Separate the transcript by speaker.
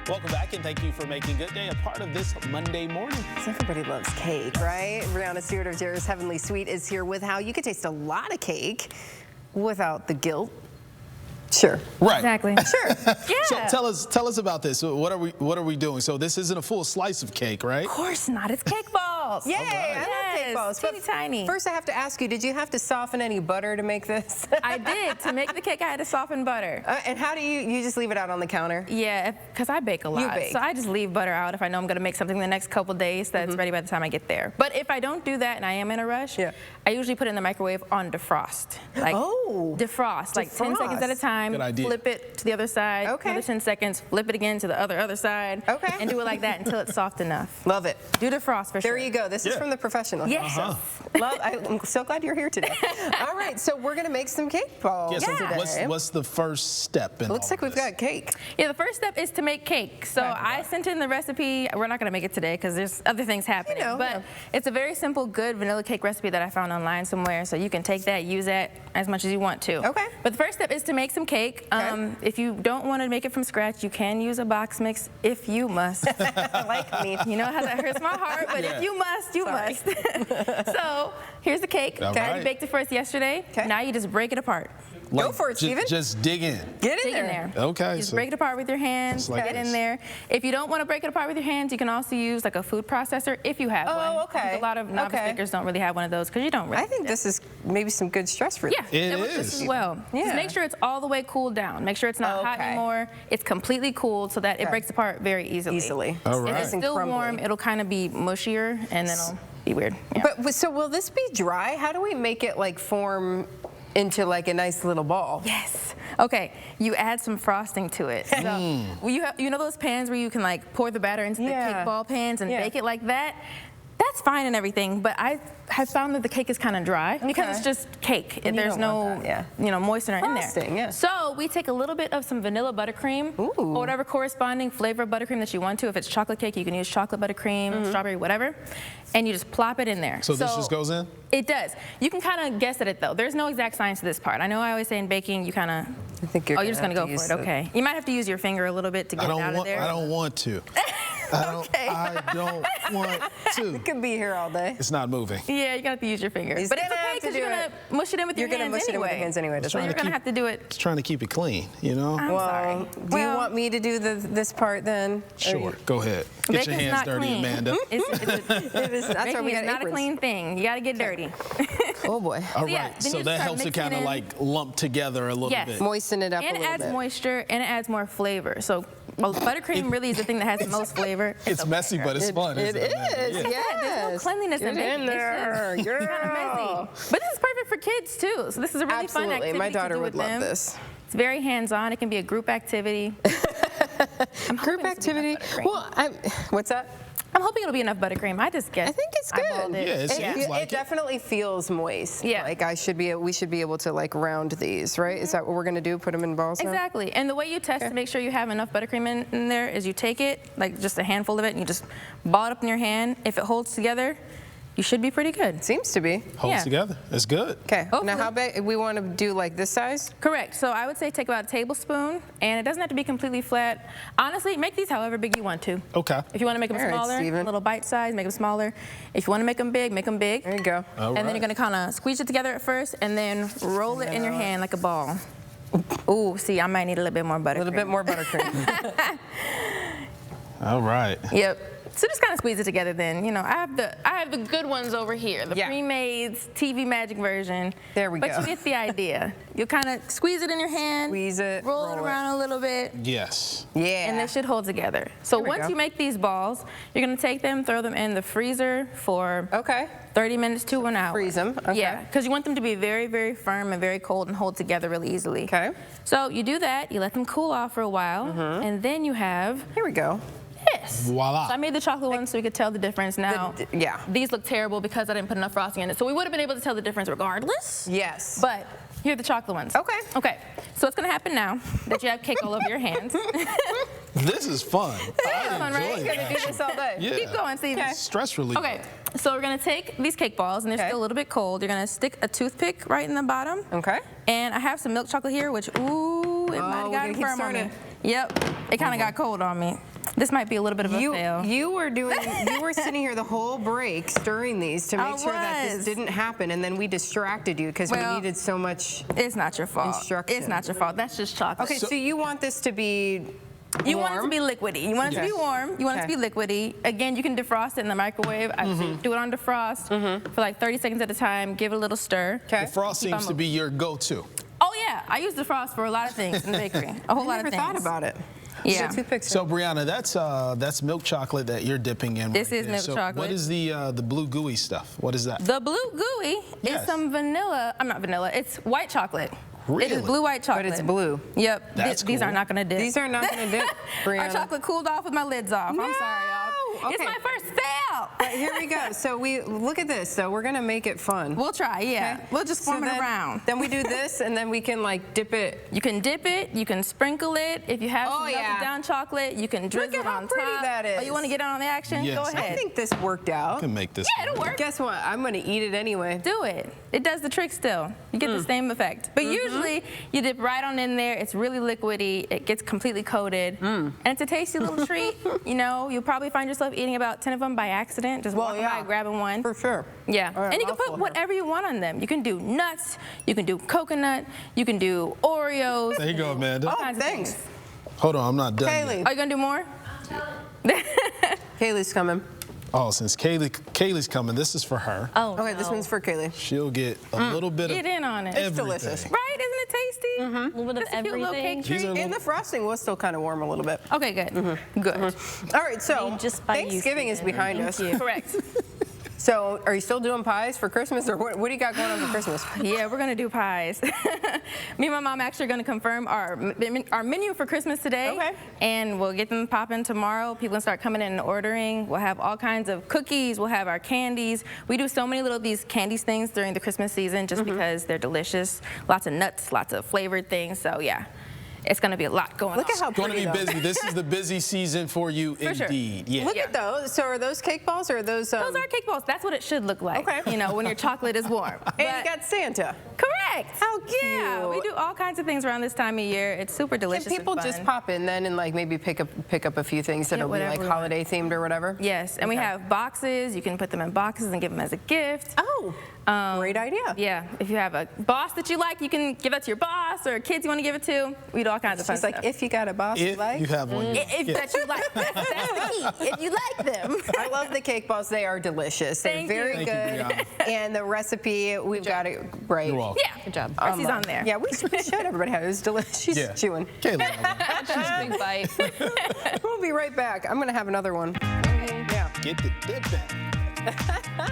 Speaker 1: Welcome back, and thank you for making Good Day a part of this Monday morning.
Speaker 2: Everybody loves cake, right? Brianna, Stewart of Jera's Heavenly Sweet is here with how you could taste a lot of cake without the guilt. Sure.
Speaker 1: Right.
Speaker 3: Exactly.
Speaker 2: Sure.
Speaker 1: So
Speaker 2: Yeah.
Speaker 1: tell us about this. What are we doing? So this isn't a full slice of cake, right?
Speaker 3: Of course not. It's cake balls.
Speaker 2: Yay,
Speaker 1: All right.
Speaker 2: I love cake balls.
Speaker 3: Teeny tiny.
Speaker 2: First, I have to ask you, did you have to soften any butter to make this?
Speaker 3: I did. To make the cake, I had to soften butter.
Speaker 2: And how do you just leave it out on the counter?
Speaker 3: Yeah, because I bake a lot.
Speaker 2: You bake.
Speaker 3: So I just leave butter out if I know I'm going to make something the next couple days that's ready by the time I get there. But if I don't do that and I am in a rush, I usually put it in the microwave on defrost. Like, defrost. Like 10 seconds at a time.
Speaker 1: Good idea.
Speaker 3: Flip it to the other side.
Speaker 2: Okay.
Speaker 3: Another 10 seconds. Flip it again to the other side.
Speaker 2: Okay.
Speaker 3: And do it like that until it's soft enough.
Speaker 2: Love it.
Speaker 3: Do defrost for sure.
Speaker 2: There you go. This is from the professional.
Speaker 3: Yes.
Speaker 2: I'm so glad you're here today. All right, so we're going to make some cake balls today.
Speaker 1: What's the first step in
Speaker 2: Looks like we've got cake.
Speaker 3: Yeah, the first step is to make cake. So I sent in the recipe. We're not going to make it today because there's other things happening. But it's a very simple, good vanilla cake recipe that I found online somewhere. So you can take that, use that as much as you want to.
Speaker 2: Okay.
Speaker 3: But the first step is to make some cake. If you don't want to make it from scratch, you can use a box mix if you must.
Speaker 2: Like me.
Speaker 3: You know how that hurts my heart, but if you must, you must. So here's the cake. I baked it for us yesterday. Now you just break it apart.
Speaker 2: Go for it, Steven.
Speaker 1: Just dig in.
Speaker 2: Get in
Speaker 3: Dig in
Speaker 2: there.
Speaker 3: there.
Speaker 1: Okay.
Speaker 3: You just break it apart with your hands.
Speaker 1: like
Speaker 3: Get
Speaker 1: this.
Speaker 3: in there. If you don't want to break it apart with your hands, you can also use like a food processor if you have one.
Speaker 2: Oh, okay.
Speaker 3: A lot of novice bakers don't really have one of those because you don't really.
Speaker 2: I think this is maybe some good stress relief.
Speaker 3: Yeah,
Speaker 1: It
Speaker 3: works just
Speaker 1: is.
Speaker 3: as well.
Speaker 2: Yeah.
Speaker 3: Just make sure it's all the way cooled down. Make sure it's not hot anymore. It's completely cooled so that it breaks apart very easily.
Speaker 1: All right.
Speaker 3: If it's still warm, it'll kind of be mushier and then it'll be weird. Yeah.
Speaker 2: But so will this be dry? How do we make it like form into like a nice little ball?
Speaker 3: Yes. Okay. You add some frosting to it. So you know those pans where you can like pour the batter into the cake ball pans and bake it like that? That's fine and everything, but I have found that the cake is kind of dry because it's just cake. There's no moistener in there. So we take a little bit of some vanilla buttercream or whatever corresponding flavor of buttercream that you want to. If it's chocolate cake, you can use chocolate buttercream, strawberry, whatever, and you just plop it in there.
Speaker 1: So this just goes in?
Speaker 3: It does. You can kind of guess at it though. There's no exact science to this part. I know I always say in baking you kind of,
Speaker 2: I think you're
Speaker 3: just going to go for it. Okay. You might have to use your finger a little bit to get it out of there.
Speaker 1: I don't want to. I don't want to.
Speaker 2: It could be here all day.
Speaker 1: It's not moving.
Speaker 3: Yeah, you're going to have to use your finger. But it's okay because you're going to mush it in with your hands anyway. You're going to mush it in with your hands anyway.
Speaker 2: So
Speaker 3: you're going to have to do it.
Speaker 1: Just trying to keep it clean, you know?
Speaker 3: I'm sorry.
Speaker 2: Do you want me to do this part then?
Speaker 1: Sure. Go ahead. Get your hands dirty, Amanda.
Speaker 2: That's why we got
Speaker 3: not a clean thing. You got to get dirty.
Speaker 2: Oh boy.
Speaker 1: All right. So that helps it kind of like lump together a little bit.
Speaker 2: Moisten it up a little bit.
Speaker 3: And it adds moisture and it adds more flavor. So buttercream really is the thing that has the most flavor.
Speaker 1: It's messy, but it's fun.
Speaker 2: It is.
Speaker 3: Yes. There's no cleanliness in baking.
Speaker 2: there.
Speaker 3: It's kind of messy. But this is perfect for kids too. So this is a really fun activity.
Speaker 2: My daughter
Speaker 3: to do
Speaker 2: would
Speaker 3: with
Speaker 2: love
Speaker 3: them.
Speaker 2: this.
Speaker 3: It's very hands-on. It can be a group activity.
Speaker 2: Group activity. Well, what's that?
Speaker 3: I'm hoping it'll be enough buttercream. I just guess.
Speaker 2: I think it's good.
Speaker 1: It
Speaker 2: definitely feels moist.
Speaker 3: Yeah.
Speaker 2: Like we should be able to like round these, right? Is that what we're gonna do? Put them in balls?
Speaker 3: Exactly. And the way you test to make sure you have enough buttercream in there is you take it, like just a handful of it, and you just ball it up in your hand. If it holds together, you should be pretty good.
Speaker 2: Seems to be.
Speaker 1: Holds together. It's good.
Speaker 2: Okay. Now, how big? We want to do like this size?
Speaker 3: Correct. So I would say take about a tablespoon, and it doesn't have to be completely flat. Honestly, make these however big you want to.
Speaker 1: Okay.
Speaker 3: If you want to make them smaller, a little bite size, make them smaller. If you want to make them big, make them big.
Speaker 2: There you go.
Speaker 3: And then you're going to kind of squeeze it together at first, and then roll it in your hand like a ball. Ooh, see, I might need a little bit more buttercream.
Speaker 2: A little bit more buttercream.
Speaker 1: All right.
Speaker 3: Yep. So just kind of squeeze it together then. You know, I have the good ones over here, the pre-made TV magic version.
Speaker 2: There we go.
Speaker 3: But you get the idea. You kind of squeeze it in your hand.
Speaker 2: Squeeze it.
Speaker 3: Roll it around a little bit.
Speaker 1: Yes.
Speaker 2: Yeah.
Speaker 3: And they should hold together. So once you make these balls, you're going to take them, throw them in the freezer for 30 minutes to 1 hour.
Speaker 2: Freeze them. Okay.
Speaker 3: Yeah, because you want them to be very, very firm and very cold and hold together really easily.
Speaker 2: Okay.
Speaker 3: So you do that. You let them cool off for a while. And then you have...
Speaker 2: Here we go.
Speaker 3: Yes.
Speaker 1: Voila.
Speaker 3: So I made the chocolate ones so we could tell the difference. Now, these look terrible because I didn't put enough frosting in it. So we would have been able to tell the difference regardless.
Speaker 2: Yes.
Speaker 3: But here are the chocolate ones.
Speaker 2: Okay.
Speaker 3: Okay. So what's going to happen now that you have cake all over your hands?
Speaker 1: This is fun.
Speaker 3: It's fun, right?
Speaker 2: You're going to do this all day.
Speaker 1: Yeah.
Speaker 3: Keep going, Steve.
Speaker 1: Okay. Stress relief.
Speaker 3: Okay. So we're going to take these cake balls, and they're still a little bit cold. You're going to stick a toothpick right in the bottom.
Speaker 2: Okay.
Speaker 3: And I have some milk chocolate here, which, ooh, it might have gotten firm on me. Yep. It kind of got cold on me. This might be a little bit of a fail.
Speaker 2: You were sitting here the whole break stirring these to make sure that this didn't happen, and then we distracted you because we needed so much.
Speaker 3: It's not your fault.
Speaker 2: Instruction.
Speaker 3: It's not your fault. That's just chocolate.
Speaker 2: Okay, so you want this to be
Speaker 3: You want it to
Speaker 2: warm?
Speaker 3: be liquidy. You want it to be warm. You want it to be liquidy. Again, you can defrost it in the microwave. I do it on defrost for like 30 seconds at a time. Give it a little stir.
Speaker 2: Okay.
Speaker 1: The frost seems to be your go-to.
Speaker 3: Oh yeah, I use defrost for a lot of things in the bakery. A whole lot of
Speaker 2: I
Speaker 3: things.
Speaker 2: never thought about it.
Speaker 3: Yeah.
Speaker 1: So Brianna, that's milk chocolate that you're dipping in.
Speaker 3: This
Speaker 1: right
Speaker 3: is
Speaker 1: there.
Speaker 3: milk
Speaker 1: so
Speaker 3: chocolate.
Speaker 1: What is the blue gooey stuff? What is that?
Speaker 3: The blue gooey is some vanilla. I'm not vanilla. It's white chocolate.
Speaker 1: Really?
Speaker 3: It is blue white chocolate.
Speaker 2: But it's blue.
Speaker 3: Yep.
Speaker 1: That's
Speaker 3: These
Speaker 1: cool.
Speaker 3: are not going to dip.
Speaker 2: These are not going to dip, Brianna.
Speaker 3: Our chocolate cooled off with my lids off.
Speaker 2: No!
Speaker 3: I'm sorry, y'all. It's
Speaker 2: Okay.
Speaker 3: my first fail.
Speaker 2: But here we go. So we look at this. So we're gonna make it fun.
Speaker 3: We'll try, yeah.
Speaker 2: Okay.
Speaker 3: We'll just form it around.
Speaker 2: Then we do this, and then we can like dip it.
Speaker 3: You can dip it, you can sprinkle it. If you have some melted
Speaker 2: yeah.
Speaker 3: down chocolate, you can drizzle
Speaker 2: Look at
Speaker 3: it
Speaker 2: how
Speaker 3: on
Speaker 2: pretty
Speaker 3: top.
Speaker 2: that is.
Speaker 3: Oh, you want to get on the action?
Speaker 1: Yes.
Speaker 3: Go
Speaker 1: I
Speaker 3: ahead.
Speaker 2: I think this worked out.
Speaker 1: I can make this.
Speaker 3: Yeah, it'll work.
Speaker 2: Guess what? I'm gonna eat it anyway.
Speaker 3: Do it. It does the trick still. You get the same effect. But usually you dip right on in there. It's really liquidy. It gets completely coated. And it's a tasty little treat. You know, you'll probably find yourself eating about 10 of them by accident. Just walking by, grabbing one.
Speaker 2: For sure.
Speaker 3: Yeah.
Speaker 2: All right,
Speaker 3: And you can
Speaker 2: mouthful
Speaker 3: put
Speaker 2: here.
Speaker 3: whatever you want on them. You can do nuts. You can do coconut. You can do Oreos.
Speaker 1: There you go, Amanda.
Speaker 3: All
Speaker 2: Oh,
Speaker 3: kinds of
Speaker 2: thanks.
Speaker 3: things.
Speaker 1: Hold on, I'm not done yet.
Speaker 2: Kaylee.
Speaker 3: Are you going to do more?
Speaker 2: Kaylee's coming.
Speaker 1: Oh, since Kaylee's coming, this is for her.
Speaker 3: Oh,
Speaker 2: Okay, this one's for Kaylee.
Speaker 1: She'll get a little bit of
Speaker 3: Get in on it.
Speaker 1: everything.
Speaker 2: delicious.
Speaker 3: Right? Isn't it tasty?
Speaker 4: A little bit of
Speaker 3: Just a cute little
Speaker 4: everything.
Speaker 3: cake treat.
Speaker 1: These are
Speaker 2: And the frosting was still kind of warm a little bit.
Speaker 3: Okay, good. Good.
Speaker 2: All right, so
Speaker 4: Made just by you,
Speaker 2: Thanksgiving is
Speaker 4: Susan.
Speaker 2: behind us.
Speaker 3: Correct.
Speaker 2: So are you still doing pies for Christmas, or what do you got going on for Christmas?
Speaker 3: Yeah, we're gonna do pies. Me and my mom actually are gonna confirm our menu for Christmas today.
Speaker 2: Okay.
Speaker 3: And we'll get them popping tomorrow. People can start coming in and ordering. We'll have all kinds of cookies. We'll have our candies. We do so many little these candies things during the Christmas season just because they're delicious. Lots of nuts, lots of flavored things. So yeah, it's gonna be a lot going on.
Speaker 2: Look at how
Speaker 1: Going to
Speaker 2: pretty
Speaker 1: be
Speaker 2: though.
Speaker 1: busy. This is the busy season for you,
Speaker 3: For sure.
Speaker 1: indeed. Yeah.
Speaker 2: Look at those. So are those cake balls or are those?
Speaker 3: Those are cake balls. That's what it should look like.
Speaker 2: Okay.
Speaker 3: You know, when your chocolate is warm.
Speaker 2: And you got Santa.
Speaker 3: Correct.
Speaker 2: How
Speaker 3: Yeah, we
Speaker 2: cute.
Speaker 3: do all kinds of things around this time of year. It's super delicious.
Speaker 2: Can people
Speaker 3: and fun.
Speaker 2: just pop in then and like maybe pick up a few things that'll be
Speaker 3: whatever
Speaker 2: like
Speaker 3: we want.
Speaker 2: holiday themed or whatever?
Speaker 3: Yes, and we
Speaker 2: Okay.
Speaker 3: have boxes. You can put them in boxes and give them as a gift.
Speaker 2: Oh, great idea.
Speaker 3: Yeah, if you have a boss that you like, you can give that to your boss or kids you want to give it to. We do all kinds of fun
Speaker 2: It's like
Speaker 3: stuff.
Speaker 2: if you got a boss you
Speaker 1: If
Speaker 2: like.
Speaker 1: you have one.
Speaker 3: If that you like, that's the key. If you like them.
Speaker 2: I love the cake balls. They are delicious. They're
Speaker 3: Thank
Speaker 2: very
Speaker 3: you.
Speaker 2: good.
Speaker 1: Thank you,
Speaker 2: And the recipe, we've got it right.
Speaker 1: You're welcome.
Speaker 3: Yeah,
Speaker 4: Good job.
Speaker 3: Recipe's on there.
Speaker 2: Yeah, we showed everybody how it was delicious. She's
Speaker 1: Yeah.
Speaker 2: chewing.
Speaker 1: Kayla.
Speaker 4: Big bite.
Speaker 2: We'll be right back. I'm going to have another one. Yeah.
Speaker 1: Get the dip in.